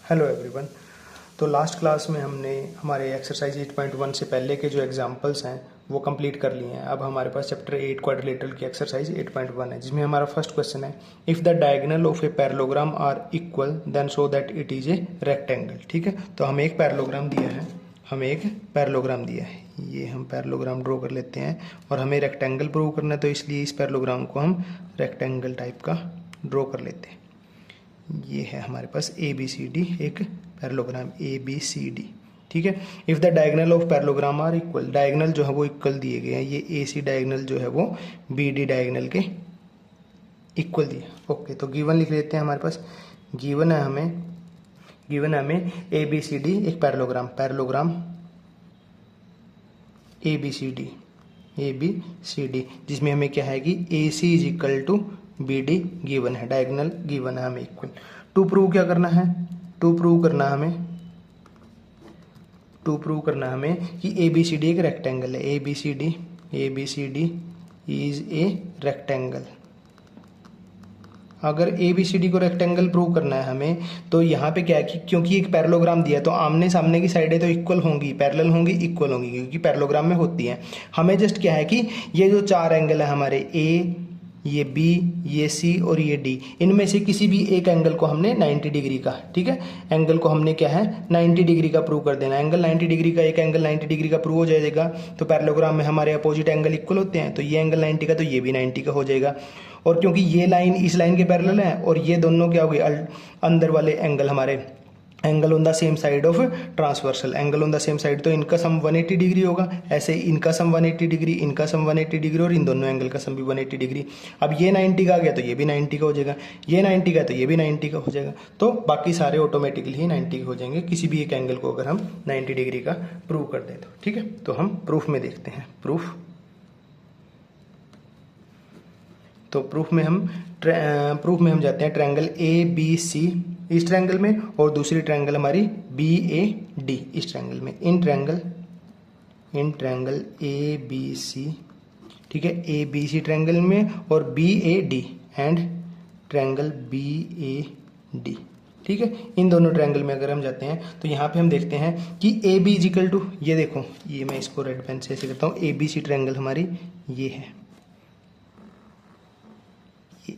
Hello everyone. तो last class में हमने हमारे एक्सरसाइज 8.1 से पहले के जो एग्जांपल्स हैं वो कंप्लीट कर लिए हैं। अब हमारे पास चैप्टर 8 क्वाड्रिलेटरल की एक्सरसाइज 8.1 है, जिसमें हमारा फर्स्ट क्वेश्चन है, if the diagonal of a parallelogram are equal then show that it is a rectangle. ठीक है, तो हमें एक पैरेललोग्राम दिया है, ये हम पैरेललोग्राम ड्रॉ कर लेते हैं और हमें रेक्टेंगल प्रूव करना है, तो इसलिए इस पैरेललोग्राम को हम रेक्टेंगल टाइप का ड्रॉ कर लेते हैं। ये है हमारे पास ABCD, एक पैरेललोग्राम ABCD। ठीक है, if the diagonal of parallelogram are equal, diagonal जो है वो इक्वल दिए गए हैं, ये AC डायगोनल जो है वो BD डायगोनल के इक्वल दिया। ओके, तो गिवन लिख लेते हैं। हमारे पास गिवन है हमें ABCD एक पैरेललोग्राम ABCD, जिसमें हमें क्या है कि AC is equal to BD given है, डायगोनल गिवन है हमें इक्वल। टू प्रूव करना हमें कि ABCD एक रेक्टेंगल है। ABCD is a rectangle. अगर ABCD को रेक्टेंगल प्रूव करना है हमें, तो यहाँ पे क्या है कि क्योंकि एक पैरेललोग्राम दिया है तो आमने सामने की साइडें तो इक्वल होंगी, पैरेलल होंगी, इक्वल होंगी, क्योंकि पैरेललोग्राम में होती हैं। हमें जस्ट क्या है कि ये जो चार एंगल है हमारे A, ये B, ये C और ये D, इनमें से किसी भी एक एंगल को हमने 90 डिग्री का, ठीक है, एंगल को हमने क्या है 90 डिग्री का प्रूव कर देना। एंगल 90 डिग्री का, एक एंगल 90 डिग्री का प्रूव हो जाएगा। तो पैरेललोग्राम में हमारे अपोजिट एंगल इक्वल होते हैं, तो ये एंगल 90 का तो ये भी 90 का हो जाएगा। और क्योंकि ये लाइन इस लाइन के पैरेलल है और ये दोनों क्या हो गए, अंदर वाले एंगल हमारे angle on the same side of transversal, angle on the same side, तो इनका सम 180 डिग्री होगा। ऐसे इनका सम 180 डिग्री, इनका सम 180 डिग्री और इन दोनों एंगल का सम भी 180 डिग्री। अब ये 90 का आ गया तो ये भी 90 का हो जाएगा, ये 90 का तो ये भी 90 का हो जाएगा। तो बाकी सारे ऑटोमेटिकली ही 90 के हो जाएंगे, किसी भी एक एंगल को अगर हम 90 डिग्री का प्रूव कर दें तो। ठीक है, तो हम प्रूफ में देखते हैं। प्रूफ में हम जाते हैं ट्रायंगल ABC इस ट्रायंगल में और दूसरी ट्रायंगल हमारी BAD इस ट्रायंगल में। इन ट्रायंगल ABC, ठीक है, ABC ट्रायंगल में और BAD एंड ट्रायंगल BAD, ठीक है, इन दोनों ट्रायंगल में अगर हम जाते हैं तो यहाँ पे हम देखते हैं कि AB इज इक्वल टू, ये देखो, ये मैं इसको रेड पेन से ऐसे करता हूँ, ABC ट्रायंगल हमारी ये है,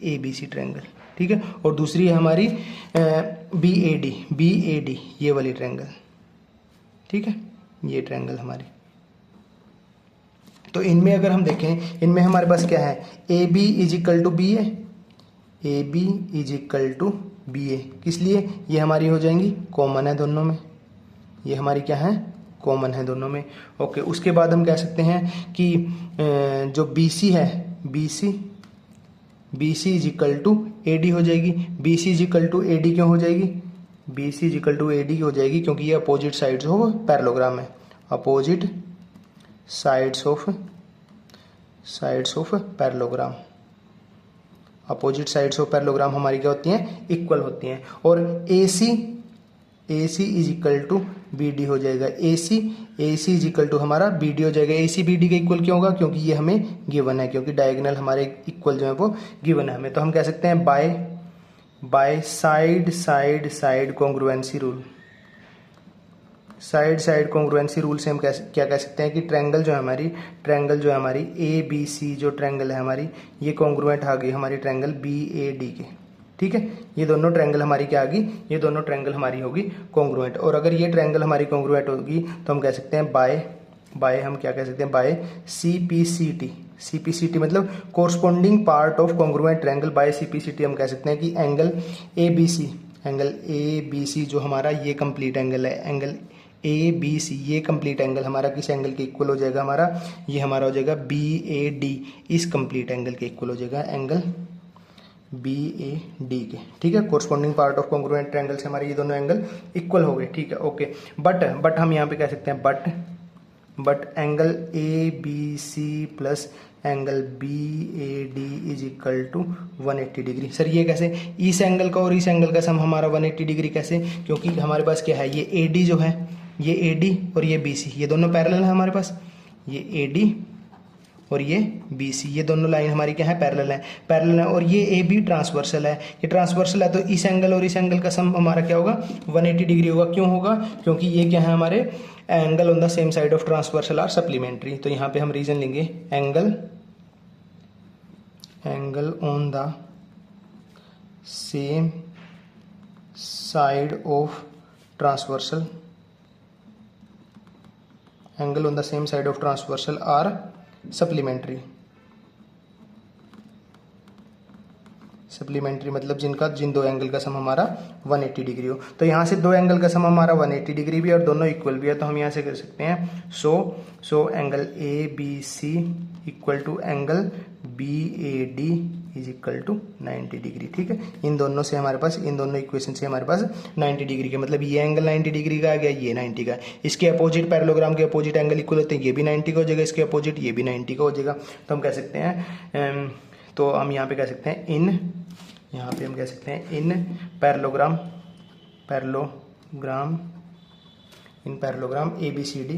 ABC ट्रायंगल, ठीक है, और दूसरी है हमारी BAD ये वाली ट्रायंगल, ठीक है, ये ट्रायंगल हमारी। तो इनमें अगर हम देखें, इनमें हमारे पास क्या है, AB is equal to BA, किस लिए, ये हमारी हो जाएंगी कॉमन है दोनों में, ये हमारी क्या है कॉमन है दोनों में। ओके, उसके बाद हम कह सकते हैं कि जो BC है, BC is equal to AD हो जाएगी। BC is equal to AD क्यों हो जाएगी, BC is equal to AD हो जाएगी क्योंकि ये अपोजिट साइड्स ऑफ पैरेललोग्राम है, opposite sides of parallelogram. Opposite sides of parallelogram हमारी क्या होती हैं, इक्वल होती हैं। और AC is equal to BD हो जाएगा, AC इज इक्वल टू हमारा BD हो जाएगा। AC BD के इक्वल क्यों होगा, क्योंकि ये हमें गिवन है, क्योंकि डायगोनल हमारे इक्वल जो है वो गिवन है हमें। तो हम कह सकते हैं by side congruency rule, side congruency rule से हम क्या कह सकते हैं कि ट्रायंगल जो है हमारी ABC जो ट्रायंगल है हमारी, ये कॉन्ग्रुएंट आ गई हमारी ट्रायंगल BAD के, ठीक है, ये दोनों ट्रायंगल हमारी क्या आ गई, ये दोनों ट्रायंगल हमारी होगी कॉन्ग्रुएंट। और अगर ये ट्रायंगल हमारी कॉन्ग्रुएंट होगी तो हम कह सकते हैं बाय हम क्या कह सकते हैं, बाय CPCT मतलब corresponding part of congruent triangle. By CPCT हम कह सकते हैं कि एंगल ABC जो हमारा ये कंप्लीट एंगल है, एंगल ABC, ये कंप्लीट एंगल हमारा किस एंगल के इक्वल हो जाएगा, हमारा ये हमारा हो जाएगा BAD, इस कंप्लीट एंगल के इक्वल हो जाएगा एंगल BAD के, ठीक है, corresponding part of congruent triangle से हमारे ये दोनों एंगल इक्वल हो गए, ठीक है। ओके, बट हम यहाँ पे कह सकते हैं but angle ABC plus angle BAD is equal to 180 degree. Sir ये कैसे, इस एंगल का और इस एंगल का सम हमारा 180 डिग्री कैसे, क्योंकि हमारे पास क्या है, ये AD जो है, ये AD और ये BC, ये दोनों पैरेलल है हमारे पास, ये AD और ये BC, ये दोनों लाइन हमारी क्या है, पैरेलल है। और ये AB ट्रांसवर्सल है, ये ट्रांसवर्सल है, तो इस एंगल और इस एंगल का सम हमारा क्या होगा, 180 डिग्री होगा। क्यों होगा, क्योंकि ये क्या है, हमारे angle on the same side of transversal are supplementary. तो यहाँ पे हम रीजन लेंगे angle on the same side of transversal, angle on the same side of transversal are supplementary. Supplementary मतलब जिन दो एंगल का सम हमारा 180 डिग्री हो। तो यहाँ से दो एंगल का सम हमारा 180 डिग्री भी और दोनों इक्वल भी है, तो हम यहाँ से कर सकते हैं so angle ABC equal to angle BAD is equal to 90 degree. ठीक है, इन दोनों से हमारे पास, इन दोनों इक्वेशन से हमारे पास 90 डिग्री के, मतलब ये एंगल 90 डिग्री का आ गया, ये 90 का। इसके अपोजिट, पैरेललोग्राम के अपोजिट एंगल इक्वल होते हैं, ये भी 90 का हो जाएगा, इसके अपोजिट ये भी 90 का हो जाएगा। तो हम कह सकते हैं, तो हम यहाँ पे कह सकते हैं इन पैरेललोग्राम ABCD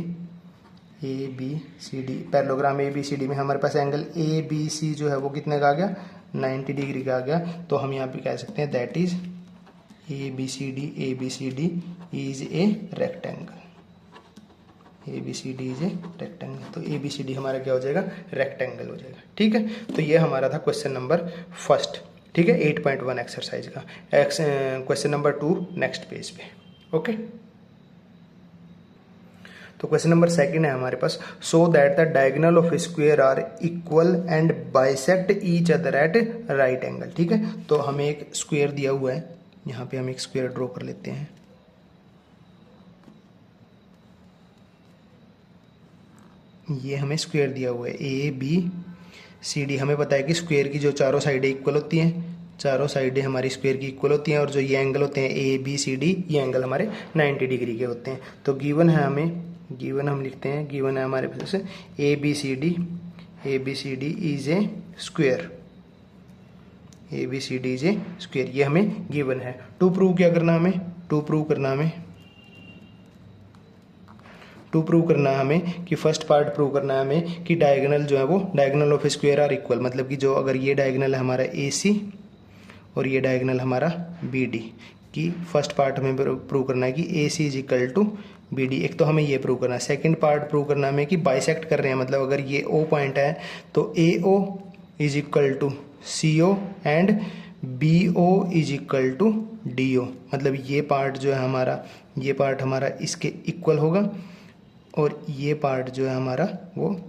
पैरेललोग्राम ABCD में हमारे पास एंगल ABC जो है वो कितने का आ गया, 90 डिग्री का आ गया। तो हम यहाँ पे कह सकते हैं that is ABCD is a rectangle. ABCD is a rectangle, तो ABCD हमारा क्या हो जाएगा, रेक्टेंगल हो जाएगा। ठीक है, तो ये हमारा था क्वेश्चन नंबर फर्स्ट। ठीक है, 8.1 एक्सरसाइज का। क्वेश्चन नंबर 2 नेक्स्ट पेज पे। ओके, तो क्वेश्चन नंबर सेकंड है हमारे पास, so that the diagonal of square are equal and bisect each other at right angle. ठीक है, तो हमें एक स्क्वायर दिया हुआ है, यहाँ पे हम एक स्क्वायर ड्रॉ कर लेते हैं। ये हमें स्क्वायर दिया हुआ है ABCD। हमें पता है कि स्क्वायर की जो चारों साइडें इक्वल होती हैं, चारों साइडें हमारी स्क्वायर की इक्वल होती हैं, और जो ये एंगल होते हैं ABCD, ये एंगल हमारे 90 डिग्री के होते हैं। तो गिवन है हमें, गिवन हम लिखते हैं, गिवन है हमारे पास ABCD is a square, ABCD is a square, ये हमें गिवन है। टू प्रूव क्या करना हमें, टू प्रूव करना है हमें कि फर्स्ट पार्ट प्रूव करना है हमें कि डायगोनल जो है वो, diagonal of square are equal, मतलब कि जो अगर ये डायगोनल है हमारा AC और ये डायगोनल हमारा BD, कि फर्स्ट पार्ट हमें प्रूव करना है कि AC is equal to BD। एक तो हमें ये प्रूव करना है। सेकंड पार्ट प्रूव करना है हमें कि बाइसेक्ट कर रहे हैं, मतलब अगर ये O पॉइंट है तो AO is equal to CO and BO is equal to DO, मतलब ये पार्ट जो है हमारा, ये पार्ट हमारा इसके इक्वल होगा और ये पार्ट जो है हमारा वो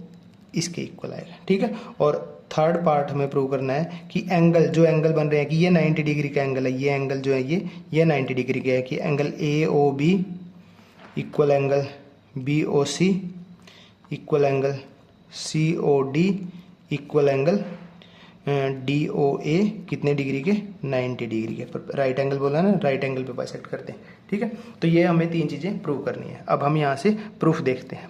इसके इक्वल आएगा। ठीक है, और थर्ड पार्ट हमें प्रूव करना है कि एंगल, जो एंगल बन रहे हैं कि ये 90 डिग्री का एंगल है, ये एंगल जो है ये 90 डिग्री का है, कि angle AOB equal angle BOC equal angle COD equal angle DOA कितने डिग्री के, 90 डिग्री के। राइट एंगल बोला ना, राइट एंगल पे बाइसेक्ट करते हैं। ठीक है, तो ये हमें तीन चीजें प्रूव करनी है। अब हम यहाँ से प्रूफ देखते हैं।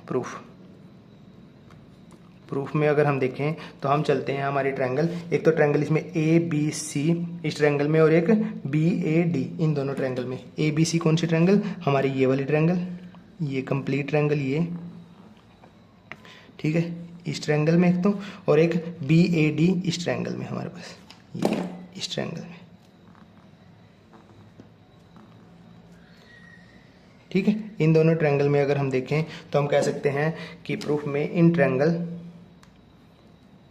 प्रूफ में अगर हम देखें तो हम चलते हैं हमारी ट्रायंगल, एक तो ट्रायंगल इसमें ABC इस ट्रायंगल में, और एक BAD इन दोनों ट्रायंगल में। ABC कौन सी ट्रायंगल, हमारी ये वाली ट्रायंगल, ये कंप्लीट ट्रायंगल ये, ठीक है, इस ट्रायंगल में एक तो, और एक BAD इस ट्रायंगल में हमारे पास, ये इस ट्रायंगल में। ठीक है, इन दोनों ट्रायंगल में अगर हम देखें तो हम कह सकते हैं कि प्रूफ में in triangle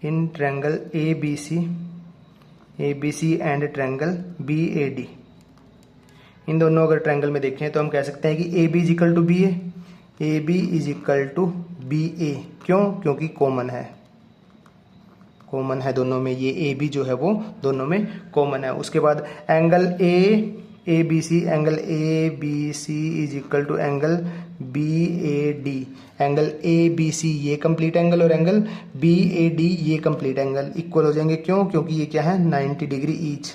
ABC and triangle BAD, इन दोनों अगर ट्रायंगल में देखें तो हम कह सकते हैं कि AB is equal to BA, AB is equal to BA। क्यों, क्योंकि कॉमन है दोनों में, ये AB जो है वो दोनों में कॉमन है। उसके बाद angle ABC is equal to angle BAD, angle ABC ये कंप्लीट एंगल और एंगल BAD ये कंप्लीट एंगल इक्वल हो जाएंगे। क्यों, क्योंकि ये क्या है 90 डिग्री ईच,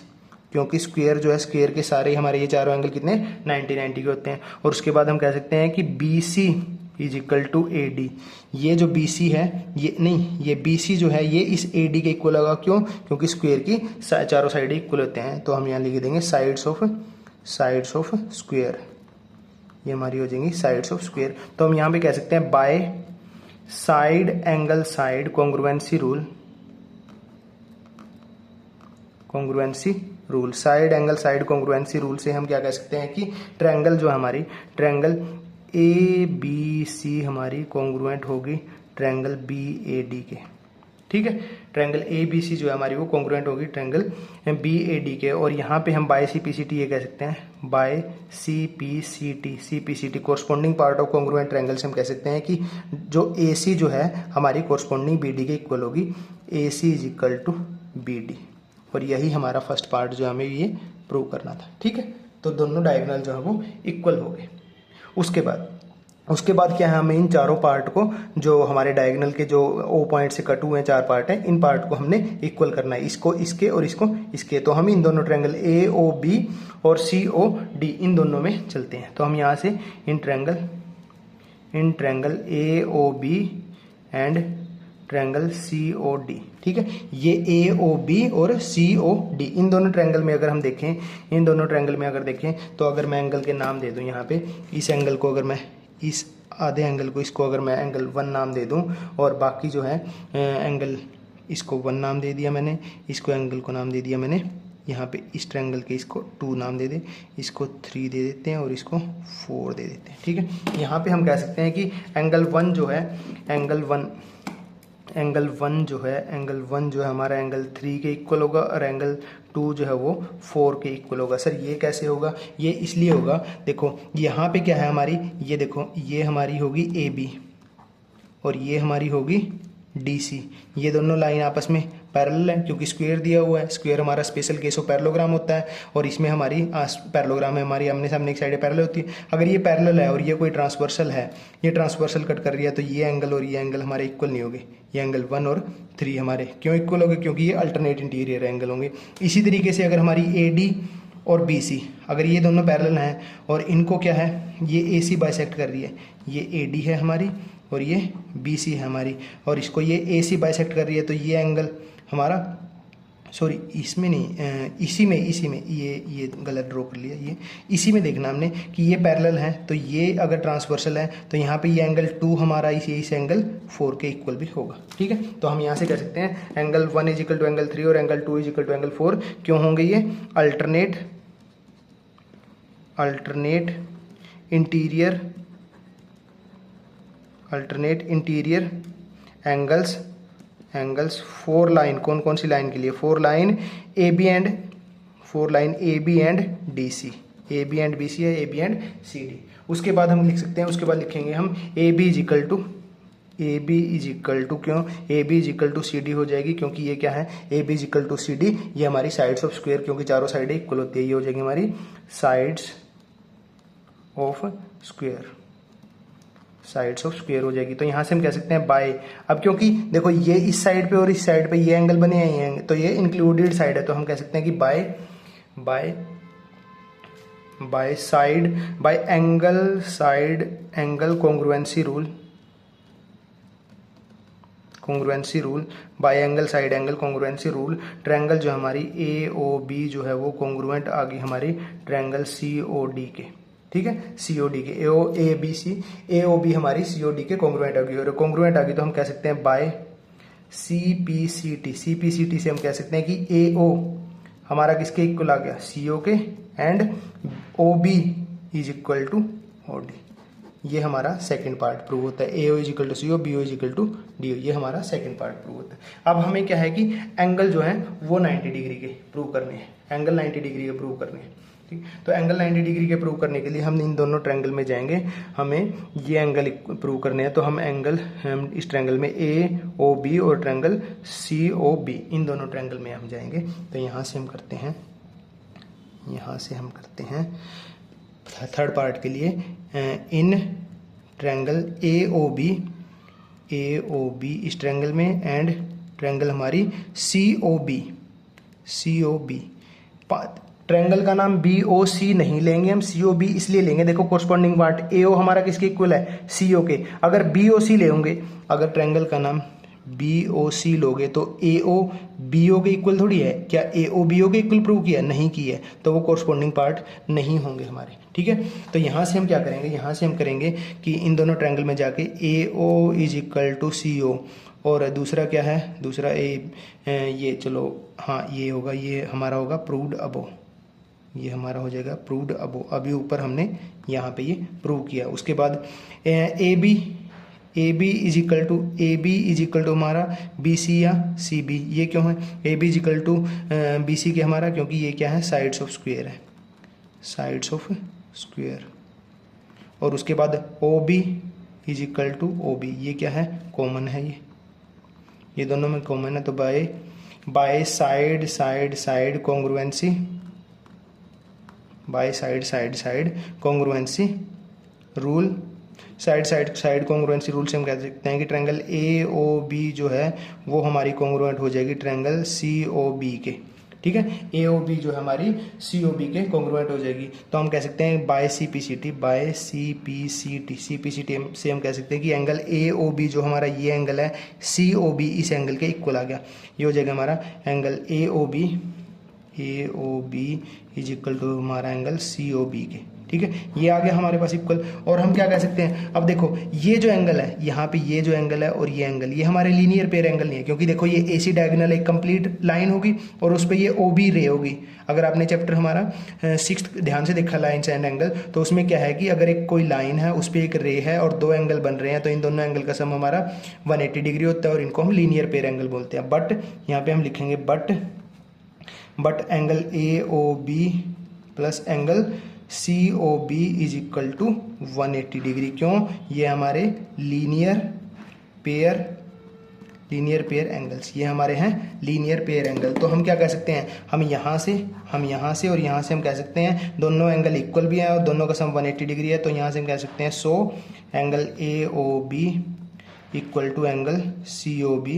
क्योंकि स्क्वायर जो है, स्क्वायर के सारे हमारे ये चारों एंगल कितने 90 के होते हैं। और उसके बाद हम कह सकते हैं कि BC is equal to AD, ये जो BC है, ये नहीं, ये BC जो है ये इस AD के इक्वल होगा। क्यों, क्योंकि स्क्वायर की चारों साइड इक्वल होते हैं। तो हम यहाँ लिख देंगे साइड्स ऑफ स्क्वायर, ये हमारी हो जाएंगी साइड्स ऑफ स्क्वायर। तो हम यहाँ पे कह सकते हैं by side angle side congruency rule, side angle side congruency rule से हम क्या कह सकते हैं कि ट्रायंगल जो हमारी ट्रायंगल ए बी सी हमारी कॉन्ग्रुएंट होगी ट्रायंगल बी ए डी के। ठीक है, ट्रायंगल ए बी सी जो है हमारी वो कॉन्ग्रुएंट होगी ट्रायंगल बी ए डी के। और यहाँ पे हम by C P C T ये कह सकते हैं, by C P C T corresponding part of congruent triangle से हम कह सकते हैं कि जो ए सी जो है हमारी कोरस्पॉन्डिंग बी डी के इक्वल होगी, A C is equal to B D. और यही हमारा फर्स्ट पार्ट जो हमें ये प्रूव करना था। ठीक है, तो दोनों डायगोनल जो है वो इक्वल हो गए। उसके बाद क्या है, हमें इन चारों पार्ट को जो हमारे डायगोनल के जो ओ पॉइंट से कट हुए हैं 4 पार्ट हैं, इन पार्ट को हमने इक्वल करना है, इसको इसके और इसको इसके। तो हम इन दोनों ट्रायंगल ए ओ बी और सी ओ डी इन दोनों में चलते हैं। तो हम यहाँ से in triangle A O B and triangle C O D, ठीक है, ये ए ओ बी और सी ओ डी इन दोनों ट्रायंगल में अगर हम देखें, तो अगर मैं एंगल के नाम दे दूं यहाँ पे, इस एंगल को अगर मैं इस आधे एंगल को इसको अगर मैं एंगल 1 नाम दे दूं और बाकी जो है एंगल इसको 1 नाम दे दिया मैंने, इसको एंगल को नाम दे दिया मैंने, यहाँ पे इस ट्रायंगल के इसको 2 नाम दे दे, इसको 3 दे देते हैं और इसको 4 दे देते हैं। ठीक है, यहाँ पे हम कह सकते हैं कि एंगल 1 जो है हमारा एंगल 3 के इक्वल होगा और एंगल 2 जो है वो 4 के इक्वल होगा। सर ये कैसे होगा? ये इसलिए होगा, देखो यहाँ पे क्या है हमारी, ये देखो ये हमारी होगी ए बी और ये हमारी होगी डी सी। ये दोनों लाइन आपस में पैरेलल है क्योंकि स्क्वायर दिया हुआ है। स्क्वायर हमारा स्पेशल केस ऑफ पैरेललोग्राम होता है और इसमें हमारी पैरेललोग्राम है, हमारी आमने सामने एक साइड पैरेलल होती है। अगर ये पैरेलल है और ये कोई ट्रांसवर्सल है, ये ट्रांसवर्सल कट कर रही है, तो ये एंगल और ये एंगल हमारे इक्वल नहीं होंगे। ये एंगल 1 और 3 हमारे क्यों इक्वल होंगे? क्योंकि ये अल्टरनेट इंटीरियर एंगल होंगे। इसी तरीके से अगर हमारी ए डी और बी सी, अगर ये दोनों पैरेलल हैं और इनको क्या है, ये ए सी बाइसेक्ट कर रही है, ये ए डी है हमारी और ये बी सी है हमारी, और इसको ये ए सी बाइसेक्ट कर रही है, तो ये एंगल हमारा, सॉरी इसमें नहीं, इसी में ये गलत ड्रॉ कर लिया, ये इसी में देखना हमने कि ये पैरेलल है, तो ये अगर ट्रांसवर्सल है तो यहाँ पे ये एंगल 2 हमारा इस एंगल 4 के इक्वल भी होगा। ठीक है, तो हम यहाँ से कह सकते हैं angle 1 is equal to angle 3 और angle 2 is equal to angle 4। क्यों होंगे ये? अल्टरनेट इंटीरियर एंगल्स 4 लाइन, कौन सी लाइन के लिए? 4 line A B and D C, A B and B C है, A B and C D. उसके बाद हम लिख सकते हैं, उसके बाद लिखेंगे हम A B is equal to क्यों? A B is equal to C D हो जाएगी, क्योंकि ये क्या है, A B is equal to C D, ये हमारी साइड्स ऑफ स्क्वायर, क्योंकि चारों साइडें इक्वल होती है, ये हो जाएगी हमारी साइड्स ऑफ स्क्वायर हो जाएगी। तो यहाँ से हम कह सकते हैं बाय, अब क्योंकि देखो ये इस साइड पे और इस साइड पे ये एंगल बने हैं, तो ये इंक्लूडेड साइड है, तो हम कह सकते हैं कि bye angle congruency rule, bye angle side angle congruency rule, triangle जो हमारी ए ओ बी जो है वो कॉन्ग्रुएंट आ गई हमारी ट्रायंगल सी ओ डी के। ठीक है, सीओडी के, ए ओ बी हमारी सीओडी के कॉन्ग्रुएंट आ गई, और कॉन्ग्रुएंट आ गई तो हम कह सकते हैं by C P C T से हम कह सकते हैं कि ए ओ हमारा किसके इक्वल आ गया? C O K, and O B is equal to O D. ये हमारा सेकंड पार्ट प्रूव होता है, A O is equal to C O, B O is equal to D O, ये हमारा सेकंड पार्ट प्रूव होता है। अब हमें क्या है कि एंगल जो है वो 90 डिग्री के प्रूव करने हैं, एंगल 90 डिग्री के प्रूव करने हैं। तो एंगल 90 डिग्री के प्रूव करने के लिए हम इन दोनों ट्रायंगल में जाएंगे, हमें ये एंगल प्रूव करने हैं, तो हम इस ट्रायंगल में ए ओ बी और ट्रायंगल सी ओ बी, इन दोनों ट्रायंगल में हम जाएंगे। तो यहाँ से हम करते हैं थर्ड पार्ट के लिए, in triangle A O B इस ट्रायंगल में, एंड ट्रायंगल हमारी सी ओ बी। ट्रायंगल का नाम बी ओ सी नहीं लेंगे हम, सी ओ बी इसलिए लेंगे, देखो कोरस्पॉन्डिंग पार्ट ए ओ हमारा किसके इक्वल है? सी ओ के। अगर बी ओ सी ले होंगे, अगर ट्रायंगल का नाम बी ओ सी लोगे तो ए ओ बी ओ के इक्वल थोड़ी है, क्या ए ओ बी ओ के इक्वल प्रूव किया, नहीं किया, तो वो कोरस्पॉन्डिंग पार्ट नहीं होंगे हमारे, ठीक है। तो यहाँ से हम क्या करेंगे, यहाँ से हम करेंगे कि इन दोनों ट्रायंगल में जाके ए O is equal to C ओ, और दूसरा क्या है, दूसरा ये चलो हाँ ये होगा, ये हमारा होगा प्रूव्ड अबो, ये हमारा हो जाएगा प्रूव्ड अबो। अभी ऊपर हमने यहाँ पे ये प्रूव किया। उसके बाद A B is equal to हमारा बी सी या सी बी, ये क्यों है, A B is equal to B C के हमारा, क्योंकि ये क्या है, साइड्स ऑफ स्क्वायर है, साइड्स ऑफ स्क्वायर। और उसके बाद O B is equal to O B, ये क्या है, कॉमन है, ये दोनों में कॉमन है, तो by side congruency, by side congruency rule, side congruency rule से हम कह सकते हैं कि ट्रायंगल ए ओ बी जो है वो हमारी कॉन्ग्रुएंट हो जाएगी ट्रायंगल सी ओ बी के, ठीक है। ए ओ बी जो है हमारी सी ओ बी के कॉन्ग्रुएंट हो जाएगी। तो हम कह सकते हैं by C P C T से हम कह सकते हैं कि एंगल ए ओ बी जो हमारा ये एंगल है, सी ओ बी इस एंगल के इक्वल आ गया। ये हो जाएगा हमारा angle A O B is equal to हमारा एंगल सी ओ बी के, ठीक है। ये आ गया हमारे पास इक्वल। और हम क्या कह सकते हैं, अब देखो ये जो एंगल है, यहाँ पे ये जो एंगल है और ये एंगल, ये हमारे लीनियर पेयर एंगल नहीं है, क्योंकि देखो ये ए सी डायगोनल एक कंप्लीट लाइन होगी और उस पर ये ओ बी रे होगी। अगर आपने चैप्टर हमारा 6th ध्यान से देखा लाइन्स एंड एंगल, तो उसमें क्या है कि अगर एक कोई लाइन है उस पर एक रे है और दो एंगल बन रहे हैं, तो इन दोनों एंगल का सम हमारा 180 डिग्री होता है और इनको हम लीनियर पेयर एंगल बोलते हैं। बट यहाँ पे हम लिखेंगे but angle A O B plus angle C O B is equal to 180 degree. क्यों, ये हमारे लीनियर पेयर एंगल्स, ये हमारे हैं लीनियर पेयर एंगल। तो हम क्या कह सकते हैं, हम यहाँ से और यहाँ से हम कह सकते हैं दोनों एंगल इक्वल भी हैं और दोनों का सम 180 डिग्री है। तो यहाँ से हम कह सकते हैं so angle A O B equal to angle C O B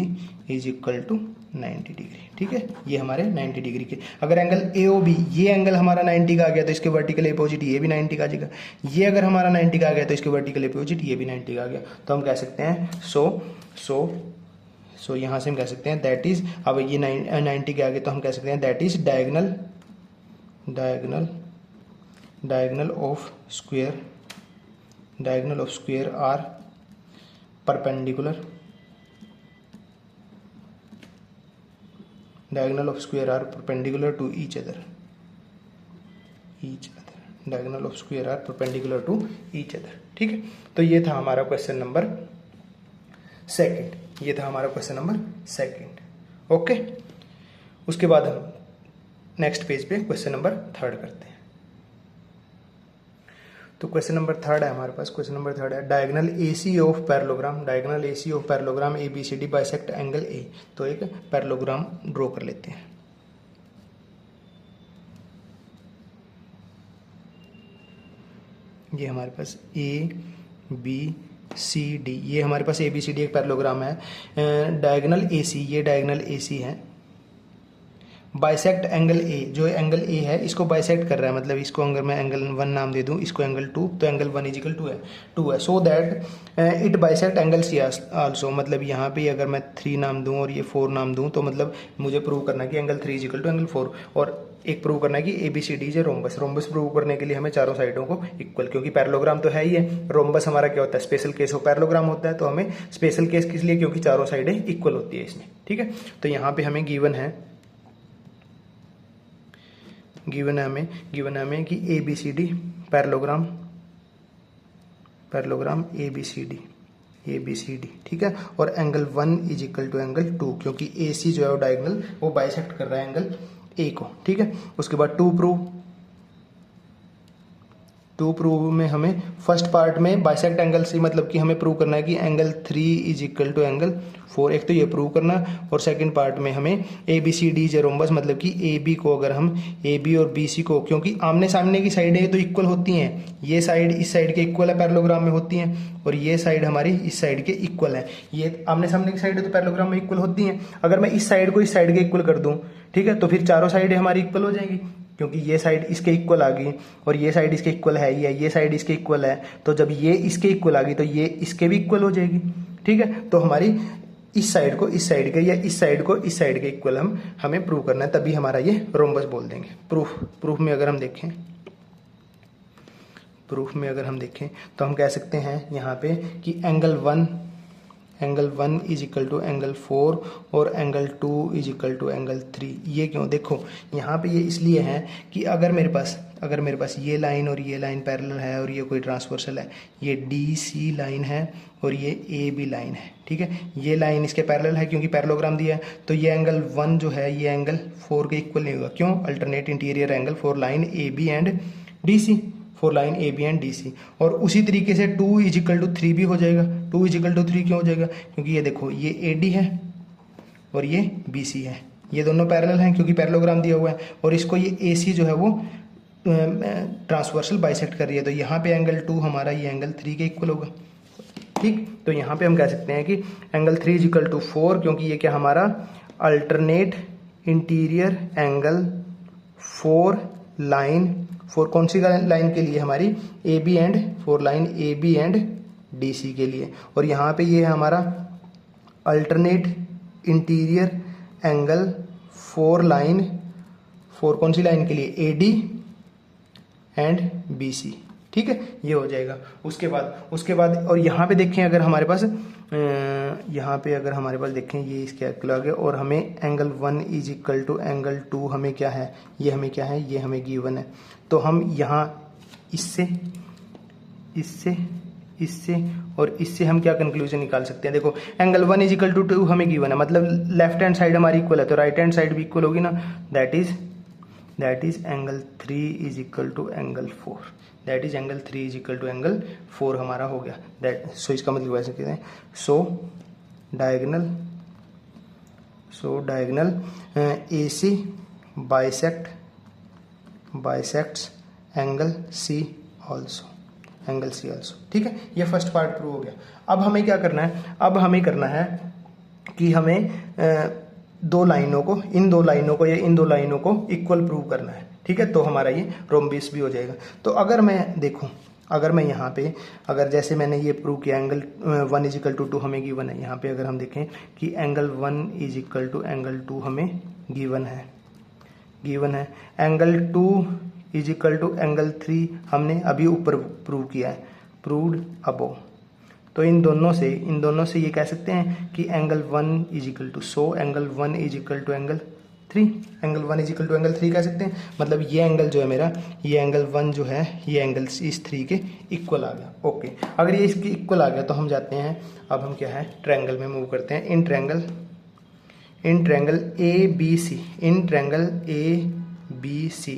is equal to 90 degree, ठीक है। ये हमारे 90 डिग्री के, अगर एंगल ए ओ बी, ये एंगल हमारा 90 का आ गया तो इसके वर्टिकल अपोजिट ये भी 90 का आ जाएगा। ये अगर हमारा 90 का आ गया तो इसके वर्टिकल अपोजिट ये भी 90 का आ गया। तो हम कह सकते हैं सो यहाँ से हम कह सकते हैं दैट इज, अब ये 90 के आगे तो हम कह सकते हैं that is diagonal of square are perpendicular, diagonal of square are perpendicular to each other, diagonal of square are perpendicular to each other, ठीक है। तो ये था हमारा क्वेश्चन नंबर सेकंड, ओके। उसके बाद हम नेक्स्ट पेज पे क्वेश्चन नंबर 3 करते हैं। तो क्वेश्चन नंबर 3 है हमारे पास, क्वेश्चन नंबर 3 है diagonal AC of parallelogram ABCD bisect angle A। तो एक पैरेललोग्राम ड्रॉ कर लेते हैं। ये हमारे पास ABCD, ये हमारे पास ABCD एक पैरेललोग्राम है। डायगोनल AC, ये डायगोनल AC है। बाइसेक्ट एंगल ए, जो एंगल ए है इसको बाइसेक्ट कर रहा है, मतलब इसको अगर मैं एंगल 1 नाम दे दूं, इसको एंगल 2, तो एंगल 1 इजिकल 2 है। So that it bisect angle C also, मतलब यहाँ पे अगर मैं 3 नाम दूं और ये 4 नाम दूं, तो मतलब मुझे प्रूव करना है कि एंगल 3 इजिकल टू एंगल 4, और एक प्रूव करना है कि ABCD is a rhombus prove करने के लिए हमें चारों साइडों को इक्वल, क्योंकि पैरेललोग्राम तो है ही है, रोम्बस हमारा क्या होता है, स्पेशल केस ऑफ पैरेललोग्राम होता है। तो हमें स्पेशल केस किस लिए, क्योंकि चारों साइडें इक्वल होती है इसमें, ठीक है। तो यहाँ पे हमें गिवन है हमें कि ABCD पैरेललोग्राम ABCD, ठीक है। और angle 1 is equal to angle 2, क्योंकि AC जो है वो डायगोनल वो बाइसेक्ट कर रहा है एंगल A को, ठीक है। उसके बाद टू प्रूव में हमें फर्स्ट पार्ट में बाइसेक्ट एंगल C, मतलब कि हमें प्रूव करना है कि angle 3 is equal to angle 4, एक तो ये प्रूव करना, और सेकंड पार्ट में हमें ABCD इज ए रोम्बस, मतलब कि AB को अगर हम AB और BC को, क्योंकि आमने सामने की साइडें तो इक्वल होती हैं, ये साइड इस साइड के इक्वल है पैरेललोग्राम में होती हैं, और ये साइड हमारी इस साइड के इक्वल है। ये आमने सामने की साइडें तो पैरेललोग्राम में इक्वल होती हैं। अगर मैं इस साइड को इस साइड के इक्वल कर दूं, ठीक है, तो फिर चारों साइडें हमारी इक्वल हो जाएंगी, क्योंकि ये साइड इसके इक्वल आ गई और ये साइड इसके इक्वल है ही है, ये साइड इसके इक्वल है, तो जब ये इसके इक्वल आ गई तो ये इसके भी इक्वल हो जाएगी, ठीक है। तो हमारी इस साइड को इस साइड के या इस साइड को इस साइड के इक्वल हमें प्रूव करना है, तभी हमारा ये रोम्बस बोल देंगे। प्रूफ में अगर हम देखें, प्रूफ में अगर हम देखें तो हम कह सकते हैं यहाँ पे कि angle 1 is equal to angle 4 और angle 2 is equal to angle 3। ये क्यों? देखो यहाँ पे ये इसलिए है कि अगर मेरे पास ये लाइन और ये लाइन पैरेलल है और ये कोई ट्रांसवर्सल है, ये DC लाइन है और ये AB लाइन है, ठीक है। ये लाइन इसके पैरेलल है क्योंकि पैरेललोग्राम दिया है, तो ये एंगल 1 जो है ये एंगल 4 के इक्वल नहीं होगा। क्यों? Alternate interior angle for line AB and DC, for line AB and DC। और उसी तरीके से 2 इज इक्वल टू 3 भी हो जाएगा। 2 इज इक्वल टू 3 क्यों हो जाएगा? क्योंकि ये देखो ये AD है और ये BC है, ये दोनों पैरेलल हैं क्योंकि पैरेललोग्राम दिया हुआ है, और इसको ये AC जो है वो ट्रांसवर्सल बाइसेक्ट कर रही है, तो यहाँ पे एंगल 2 हमारा ये एंगल 3 के इक्वल होगा, ठीक। तो यहाँ पे हम कह सकते हैं कि एंगल 3 इज इक्वल टू 4, क्योंकि ये क्या हमारा अल्टरनेट इंटीरियर एंगल फॉर कौन सी लाइन के लिए? हमारी for line AB and DC के लिए। और यहाँ पे ये है हमारा अल्टरनेट इंटीरियर एंगल फॉर कौन सी लाइन के लिए? AD एंड BC, ठीक है, ये हो जाएगा। उसके बाद और यहाँ पे देखें अगर हमारे पास देखें ये इसके इक्वल आ गया, और हमें angle 1 is equal to angle 2 हमें क्या है? ये हमें गिवन है। तो हम यहाँ इससे और इससे हम क्या कंक्लूजन निकाल सकते हैं? देखो एंगल 1 इज इक्वल टू 2 हमें गिवन है, मतलब लेफ्ट हैंड साइड हमारी इक्वल है, तो राइट हैंड साइड भी इक्वल होगी ना। That is angle 3 is equal to angle 4। That is angle 3 is equal to angle 4 हमारा हो गया। सो इसका मतलब ऐसे कहते हैं, so diagonal AC bisects angle C also, ठीक है। ये फर्स्ट पार्ट प्रूव हो गया। अब हमें क्या करना है? अब हमें करना है कि हमें इन दो लाइनों को इक्वल प्रूव करना है, ठीक है। तो हमारा ये रोम्बस भी हो जाएगा। तो अगर मैं यहाँ पे अगर जैसे मैंने ये प्रूव किया एंगल 1 इज इक्वल टू 2 हमें गिवन है, यहाँ पे अगर हम देखें कि angle 1 is equal to angle 2 हमें गिवन है, angle 2 is equal to angle 3 हमने अभी ऊपर प्रूव किया है, प्रूव्ड अबव। तो इन दोनों से ये कह सकते हैं कि angle 1 is equal to, so angle 1 is equal to angle 3, angle 1 is equal to angle 3 कह सकते हैं। मतलब ये एंगल जो है मेरा, ये एंगल 1 जो है ये एंगल इस 3 के इक्वल आ गया। ओके, अगर ये इसके इक्वल आ गया तो हम जाते हैं, अब हम क्या है ट्रायंगल में मूव करते हैं। इन ट्रायंगल ABC,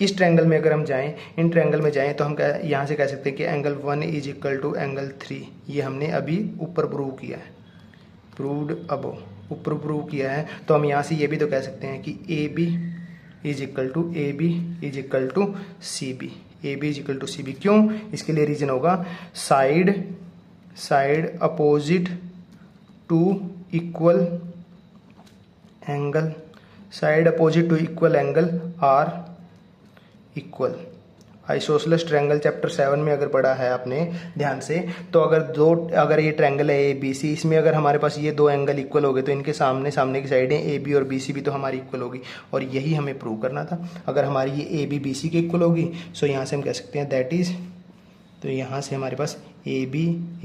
इस ट्रायंगल में अगर हम जाएं, इन ट्रायंगल में जाएं तो हम यहाँ से कह सकते हैं कि angle 1 is equal to angle 3, ये हमने अभी ऊपर प्रूव किया है, प्रूव्ड अबव, ऊपर प्रूव किया है। तो हम यहाँ से ये भी तो कह सकते हैं कि AB is equal to CB, AB is equal to CB। क्यों? इसके लिए रीजन होगा side opposite to equal angle, are equal. Isosceles triangle chapter 7 में अगर पढ़ा है आपने ध्यान से, तो अगर ये ट्रायंगल है ABC, इसमें अगर हमारे पास ये दो एंगल इक्वल हो गए तो इनके सामने की साइडें AB और BC भी तो हमारी इक्वल होगी, और यही हमें प्रूव करना था। अगर हमारी ये AB BC के इक्वल होगी, सो यहाँ से हम कह सकते हैं दैट इज, तो यहाँ से हमारे पास AB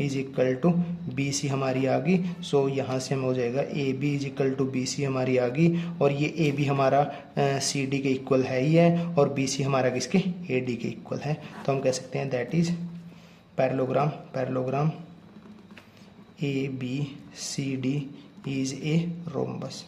is equal to BC हमारी आ गई। सो यहाँ से हम हो जाएगा AB is equal to BC हमारी आ गई, और ये AB हमारा CD के इक्वल है ही है, और BC हमारा किसके AD के इक्वल है। तो हम कह सकते हैं that is parallelogram ABCD is a rhombus,